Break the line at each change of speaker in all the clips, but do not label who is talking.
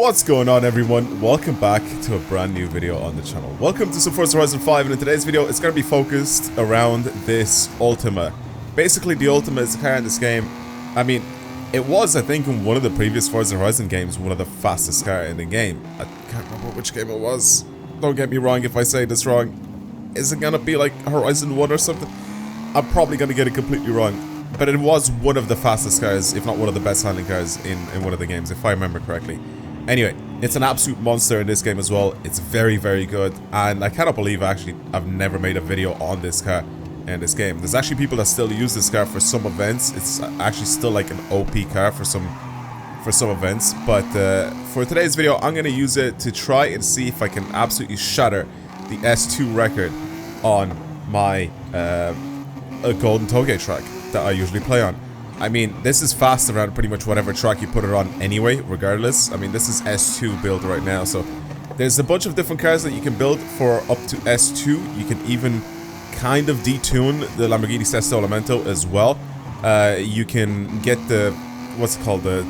What's going on, everyone? Welcome back to a brand new video on the channel. Welcome to some Forza Horizon 5, and in today's video it's going to be focused around this Ultima. Basically, the Ultima is the car in this game. I mean, it was, I think, in one of the previous Forza Horizon games, one of the fastest car in the game. I can't remember which game it was. Don't get me wrong if I say this wrong. Is it going to be like Horizon 1 or something? I'm probably going to get it completely wrong. But it was one of the fastest cars, if not one of the best handling cars in one of the games, if I remember correctly. Anyway, it's an absolute monster in this game as well. It's very, very good. And I cannot believe I've never made a video on this car in this game. There's actually people that still use this car for some events. It's actually still like an OP car for some events. But for today's video, I'm going to use it to try and see if I can absolutely shatter the S2 record on my Golden Toge track that I usually play on. I mean, this is fast around pretty much whatever track you put it on anyway, regardless. I mean, this is S2 build right now, so there's a bunch of different cars that you can build for up to S2. You can even kind of detune the Lamborghini Sesto Elemento as well. You can get the, what's it called, the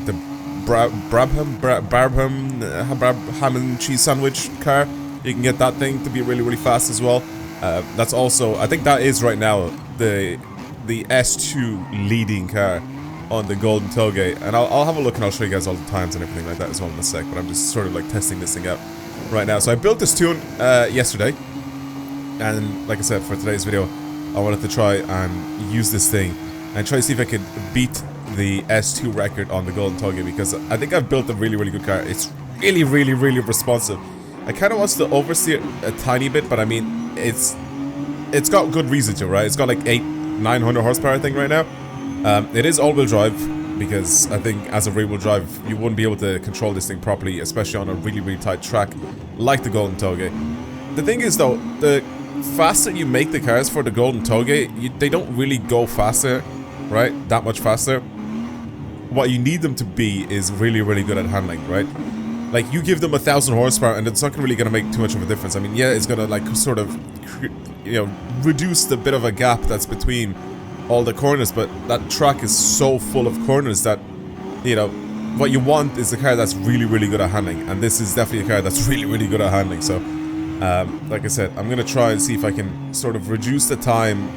Brabham ham and cheese sandwich car. You can get that thing to be really, really fast as well. That's also, I think that is right now the S2 leading car on the Golden Toge, and I'll have a look and I'll show you guys all the times and everything like that as well in a sec, but I'm just sort of like testing this thing out right now. So I built this tune yesterday, and like I said, for today's video I wanted to try and use this thing and try to see if I could beat the S2 record on the Golden Toge, because I think I've built a really, really good car. It's really, really, really responsive. I kind of want to oversteer a tiny bit, but I mean, it's got good reason to, right? It's got like 900 horsepower, I think, right now. It is all-wheel drive, because I think as a rear-wheel drive, you wouldn't be able to control this thing properly, especially on a really, really tight track like the Golden Toge. The thing is, though, the faster you make the cars for the Golden Toge, they don't really go faster, right? That much faster. What you need them to be is really, really good at handling, right? Like, you give them 1,000 horsepower and it's not really going to make too much of a difference. I mean, yeah, it's going to, like, sort of, you know, reduce the bit of a gap that's between all the corners, but that track is so full of corners that, you know, what you want is a car that's really, really good at handling, and this is definitely a car that's really, really good at handling. So, like I said, I'm going to try and see if I can sort of reduce the time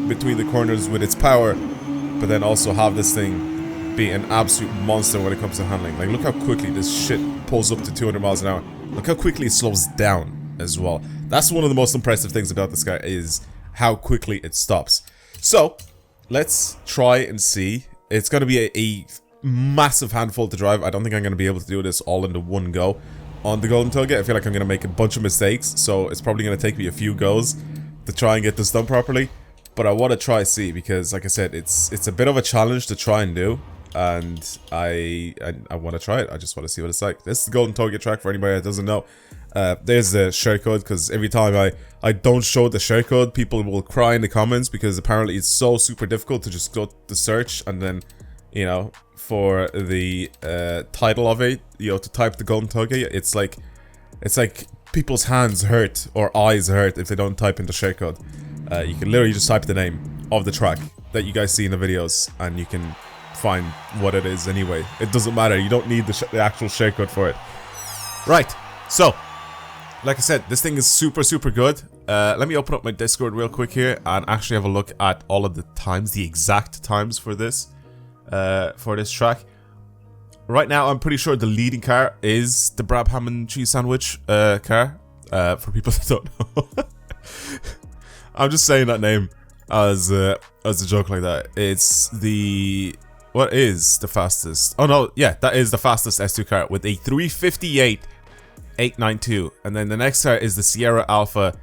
between the corners with its power, but then also have this thing be an absolute monster when it comes to handling. Like, look how quickly this shit pulls up to 200 miles an hour. Look how quickly it slows down as well. That's one of the most impressive things about this guy, is how quickly it stops. So, let's try and see. It's going to be a massive handful to drive. I don't think I'm going to be able to do this all in the one go on the Golden Toge. I feel like I'm going to make a bunch of mistakes, so it's probably going to take me a few goes to try and get this done properly. But I want to try see, because like I said, it's a bit of a challenge to try and do. And I want to try it. I just want to see what it's like. This is the Golden Toge track for anybody that doesn't know. There's the share code, because every time I don't show the share code, people will cry in the comments, because apparently it's so super difficult to just go to search and then, you know, for the title of it, you know, to type the Golden Toge, it's like people's hands hurt or eyes hurt if they don't type in the share code. You can literally just type the name of the track that you guys see in the videos, and you can find what it is anyway. It doesn't matter. You don't need the actual share code for it. Right. So, like I said, this thing is super, super good. Let me open up my Discord real quick here and actually have a look at all of the times, the exact times for this track. Right now, I'm pretty sure the leading car is the Brab ham and cheese sandwich car. For people that don't know, I'm just saying that name as a joke like that. It's the... What is the fastest? Oh no, yeah, that is the fastest S2 car with a 358.892. And then the next car is the Sierra Alpha,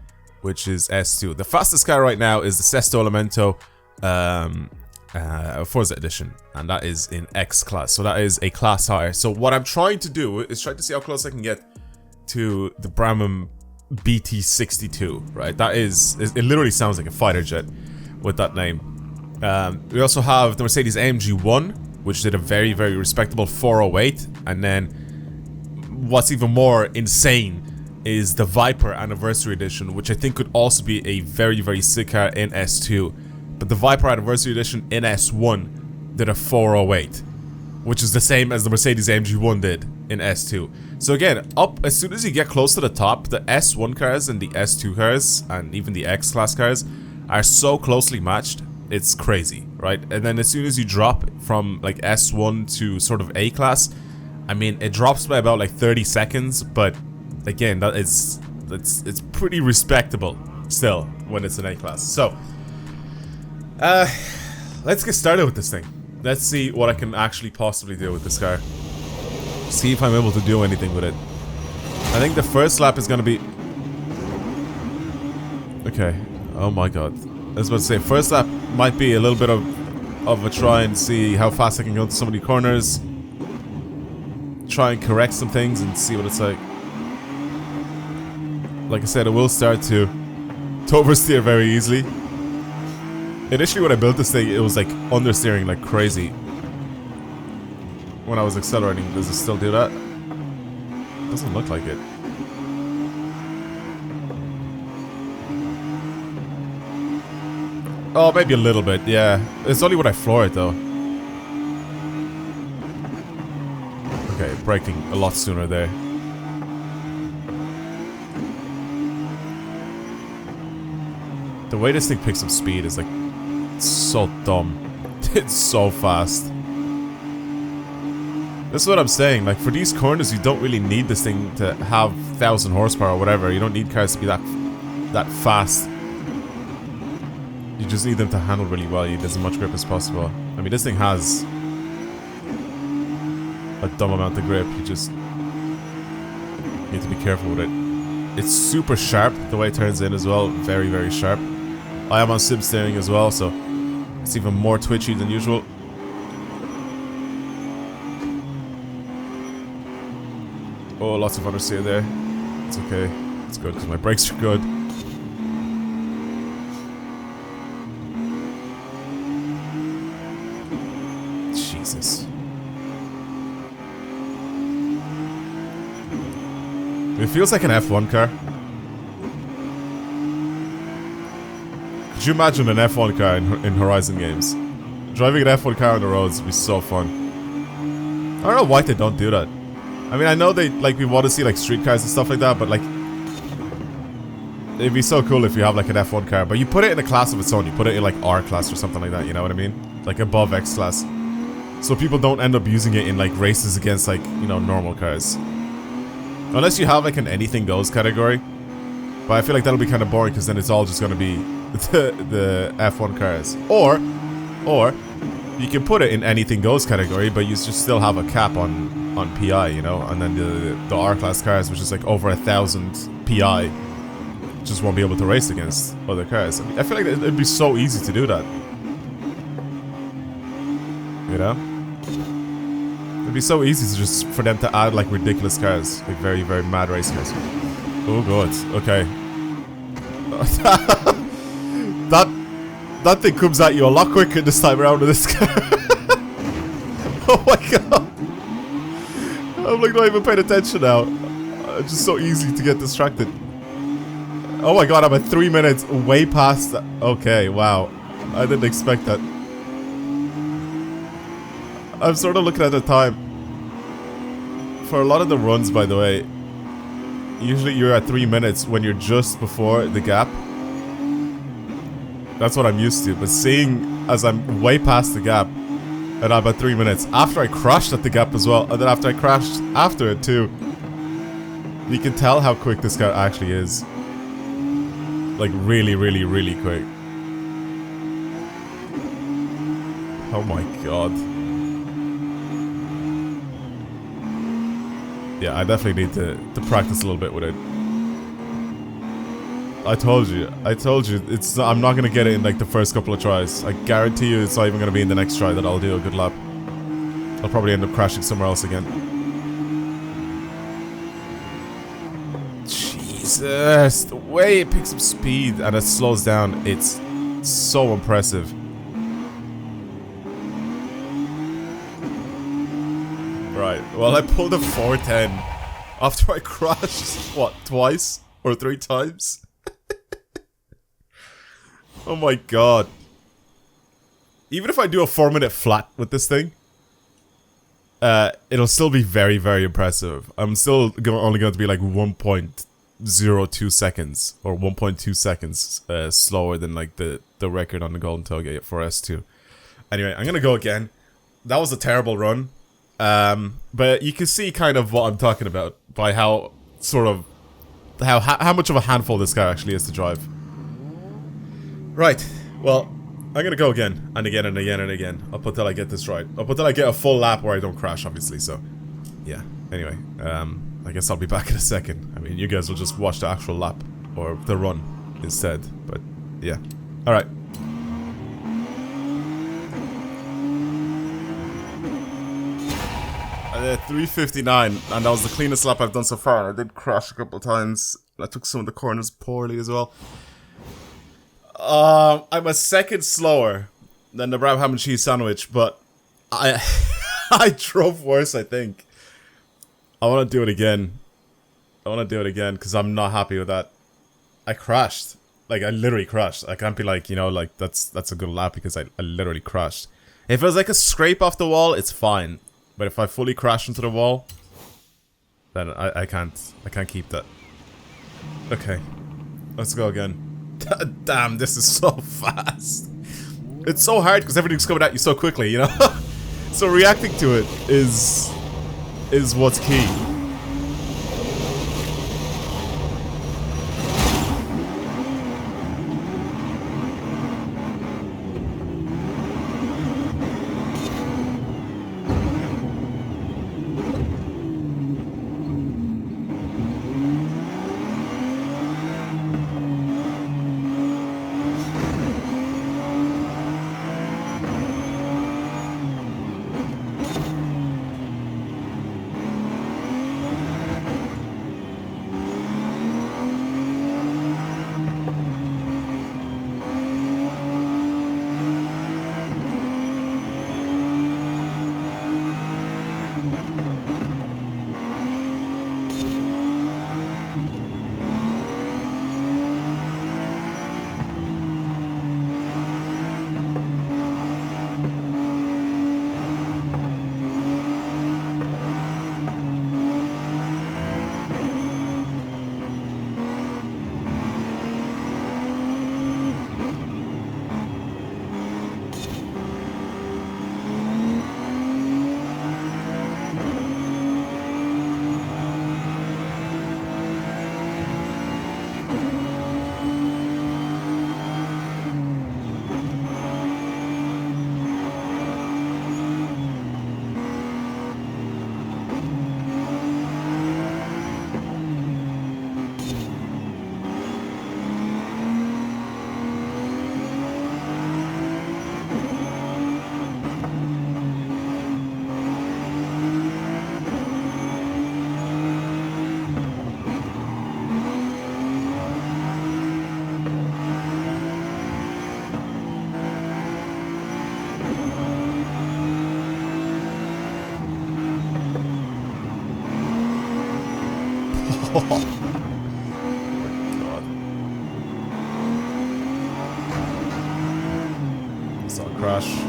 which is S2. The fastest car right now is the Sesto Elemento Forza Edition, and that is in X class. So that is a class higher. So what I'm trying to do is try to see how close I can get to the Brabham BT62, right? That is, it literally sounds like a fighter jet with that name. We also have the Mercedes AMG 1, which did a very, very respectable 408. And then what's even more insane is the Viper Anniversary Edition, which I think could also be a very, very sick car in S2. But the Viper Anniversary Edition in S1 did a 408. which is the same as the Mercedes-AMG 1 did in S2. So again, up as soon as you get close to the top, the S1 cars and the S2 cars and even the X-Class cars are so closely matched, it's crazy, right? And then as soon as you drop from like S1 to sort of A-Class, I mean, it drops by about like 30 seconds, but again, that is it's pretty respectable still when it's an A-Class. So, let's get started with this thing. Let's see what I can actually possibly do with this car. See if I'm able to do anything with it. I think the first lap is gonna be... Okay. Oh my god. I was about to say, first lap might be a little bit of a try and see how fast I can go into some of the corners. Try and correct some things and see what it's like. Like I said, it will start to oversteer very easily. Initially when I built this thing, it was like understeering like crazy. When I was accelerating, does it still do that? Doesn't look like it. Oh, maybe a little bit, yeah. It's only when I floor it though. Okay, braking a lot sooner there. The way this thing picks up speed is like so dumb. It's so fast. That's what I'm saying. Like for these corners, you don't really need this thing to have 1,000 horsepower or whatever. You don't need cars to be that fast. You just need them to handle really well. You need as much grip as possible. I mean, this thing has a dumb amount of grip. You just need to be careful with it. It's super sharp the way it turns in as well. Very, very sharp. I am on sim steering as well, so it's even more twitchy than usual. Oh, lots of understeer there. It's okay. It's good because my brakes are good. Jesus. It feels like an F1 car. Could you imagine an F1 car in Horizon games? Driving an F1 car on the roads would be so fun. I don't know why they don't do that. I mean, I know they, like, we want to see, like, street cars and stuff like that, but, like, it'd be so cool if you have, like, an F1 car, but you put it in a class of its own. You put it in, like, R class or something like that, you know what I mean? Like, above X class. So people don't end up using it in, like, races against, like, you know, normal cars. Unless you have, like, an anything goes category. But I feel like that'll be kind of boring, because then it's all just going to be the F1 cars. Or, you can put it in anything goes category, but you just still have a cap on PI, you know? And then the R-Class cars, which is, like, over 1,000 PI, just won't be able to race against other cars. I mean, I feel like it'd be so easy to do that. You know? It'd be so easy to just for them to add like ridiculous cars, like very, very mad race cars. Oh god, okay. that thing comes at you a lot quicker this time around with this car. Oh my god. I'm like not even paying attention now. It's just so easy to get distracted. Oh my god, I'm at 3 minutes way past that. Okay, wow. I didn't expect that. I'm sort of looking at the time. For a lot of the runs, by the way, usually you're at 3 minutes when you're just before the gap. That's what I'm used to. But seeing as I'm way past the gap, and I'm at 3 minutes, after I crashed at the gap as well, and then after I crashed after it too, you can tell how quick this car actually is. Like really, really, really quick. Oh my god. Yeah, I definitely need to practice a little bit with it. I told you, it's I'm not gonna get it in like the first couple of tries. I guarantee you it's not even gonna be in the next try that I'll do a good lap. I'll probably end up crashing somewhere else again. Jesus, the way it picks up speed and it slows down, it's so impressive. Right, well I pulled a 410 after I crashed, what, twice? Or 3 times? Oh my god. Even if I do a 4-minute flat with this thing, it'll still be very, very impressive. I'm still only going to be like 1.02 seconds or 1.2 seconds slower than like the record on the Golden Tailgate for S2. Anyway, I'm gonna go again. That was a terrible run, but you can see kind of what I'm talking about by how sort of how much of a handful this guy actually is to drive. Right. Well, I'm gonna go again and again and again and again up until I get this right. Up until I get a full lap where I don't crash, obviously. So, yeah. Anyway, I guess I'll be back in a second. I mean, you guys will just watch the actual lap or the run instead. But yeah. All right. 3:59, and that was the cleanest lap I've done so far. I did crash a couple of times. I took some of the corners poorly as well. I'm a second slower than the Brab ham and cheese sandwich, but I I drove worse, I think. I want to do it again. I want to do it again because I'm not happy with that. I crashed. Like, I literally crashed. I can't be like, you know, like, that's a good lap because I literally crashed. If it was like a scrape off the wall, it's fine. But if I fully crash into the wall, then I can't keep that. Okay, let's go again. Damn, this is so fast. It's so hard because everything's coming at you so quickly, you know? So reacting to it is what's key. God. Saw a crash.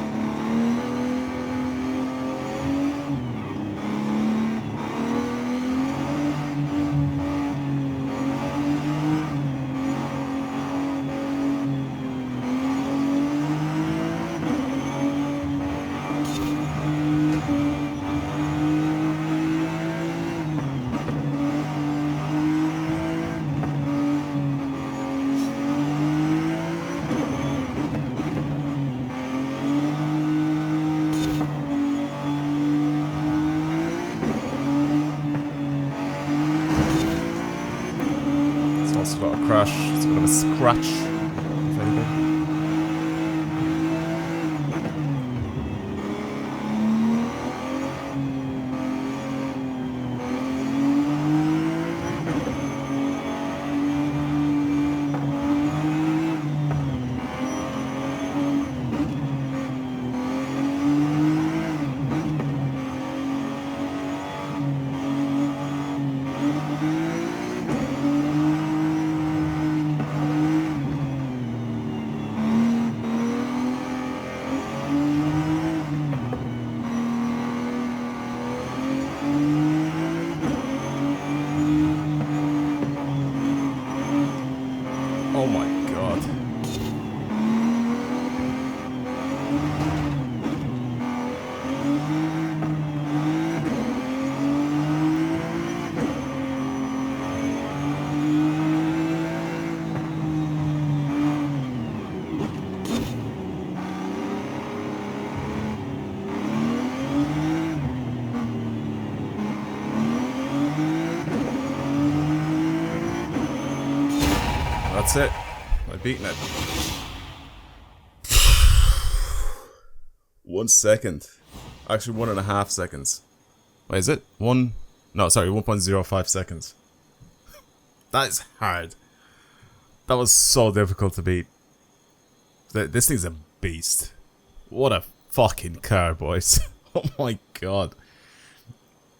It's got a crash. It's a bit of a scratch, if anything. That's it. I've beaten it. 1 second. Actually, 1.5 seconds. Wait, is it? No, sorry, 1.05 seconds. That is hard. That was so difficult to beat. This thing's a beast. What a fucking car, boys. Oh my god.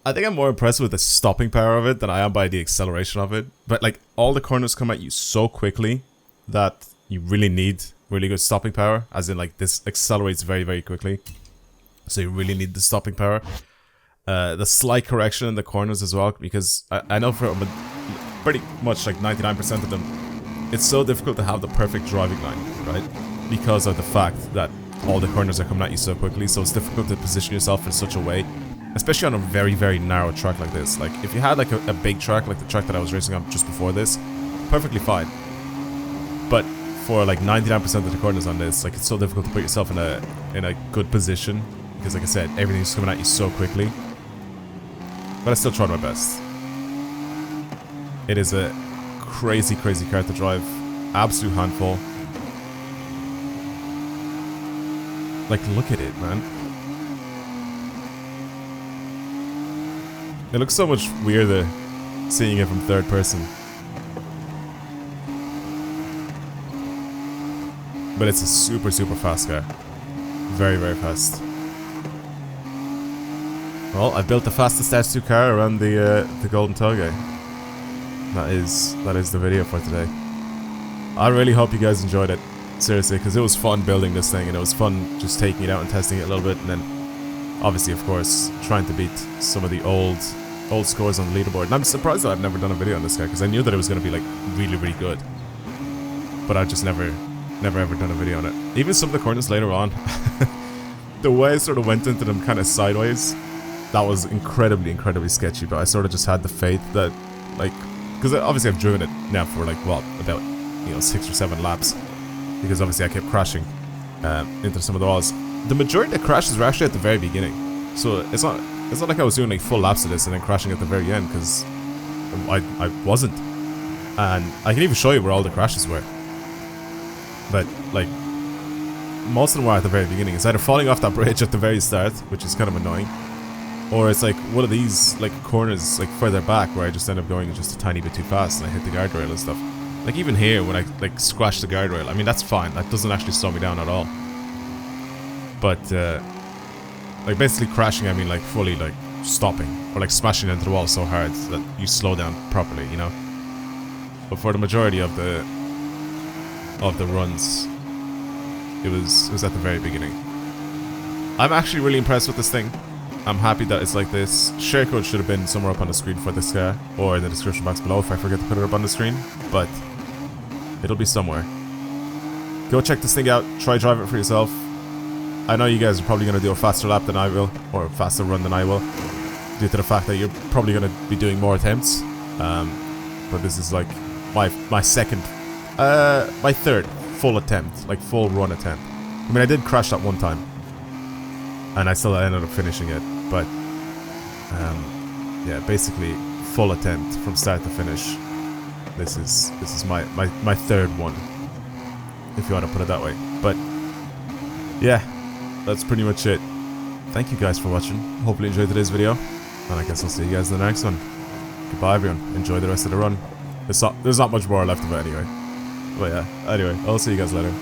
I think I'm more impressed with the stopping power of it than I am by the acceleration of it. But like, all the corners come at you so quickly that you really need really good stopping power. As in, like, this accelerates very, very quickly. So you really need the stopping power. The slight correction in the corners as well, because I know for pretty much like 99% of them, it's so difficult to have the perfect driving line, right? Because of the fact that all the corners are coming at you so quickly, so it's difficult to position yourself in such a way, especially on a very, very narrow track like this. Like, if you had like a big track, like the track that I was racing on just before this, perfectly fine. But for like 99% of the corners on this, like, it's so difficult to put yourself in a good position, because like I said, everything's coming at you so quickly. But I still tried my best. It is a crazy, crazy car to drive. Absolute handful. Like, look at it, man. It looks so much weirder seeing it from third person. But it's a super, super fast car. Very, very fast. Well, I built the fastest S2 car around the Golden Toge. That is the video for today. I really hope you guys enjoyed it. Seriously, because it was fun building this thing, and it was fun just taking it out and testing it a little bit, and then obviously, of course, trying to beat some of the old scores on the leaderboard. And I'm surprised that I've never done a video on this car, because I knew that it was going to be like really, really good. But I've just never ever done a video on it. Even some of the corners later on, the way I sort of went into them kind of sideways, that was incredibly, incredibly sketchy. But I sort of just had the faith that, like, because obviously I've driven it now for like, well, about, 6 or 7 laps. Because obviously I kept crashing into some of the walls. The majority of the crashes were actually at the very beginning. So it's not like I was doing like full laps of this and then crashing at the very end, because I wasn't. And I can even show you where all the crashes were. But like, most of them were at the very beginning. It's either falling off that bridge at the very start, which is kind of annoying, or it's like one of these like corners like further back where I just end up going just a tiny bit too fast and I hit the guardrail and stuff. Like, even here when I like scratch the guardrail, I mean, that's fine. That doesn't actually slow me down at all. But like, basically crashing, I mean like fully like stopping or like smashing into the wall so hard that you slow down properly, But for the majority of the runs, it was at the very beginning. I'm actually really impressed with this thing. I'm happy that it's like this. Share code should have been somewhere up on the screen for this car, or in the description box below if I forget to put it up on the screen, but it'll be somewhere. Go check this thing out, try drive it for yourself. I know you guys are probably going to do a faster lap than I will, or a faster run than I will, due to the fact that you're probably going to be doing more attempts. But this is like my third full attempt, like full run attempt. I mean, I did crash that one time, and I still ended up finishing it, but yeah, basically full attempt from start to finish. This is my third one, if you want to put it that way. But yeah, that's pretty much it. Thank you guys for watching. Hopefully you enjoyed today's video, and I guess I'll see you guys in the next one. Goodbye everyone, enjoy the rest of the run. There's not much more left of it anyway. But yeah, anyway, I'll see you guys later.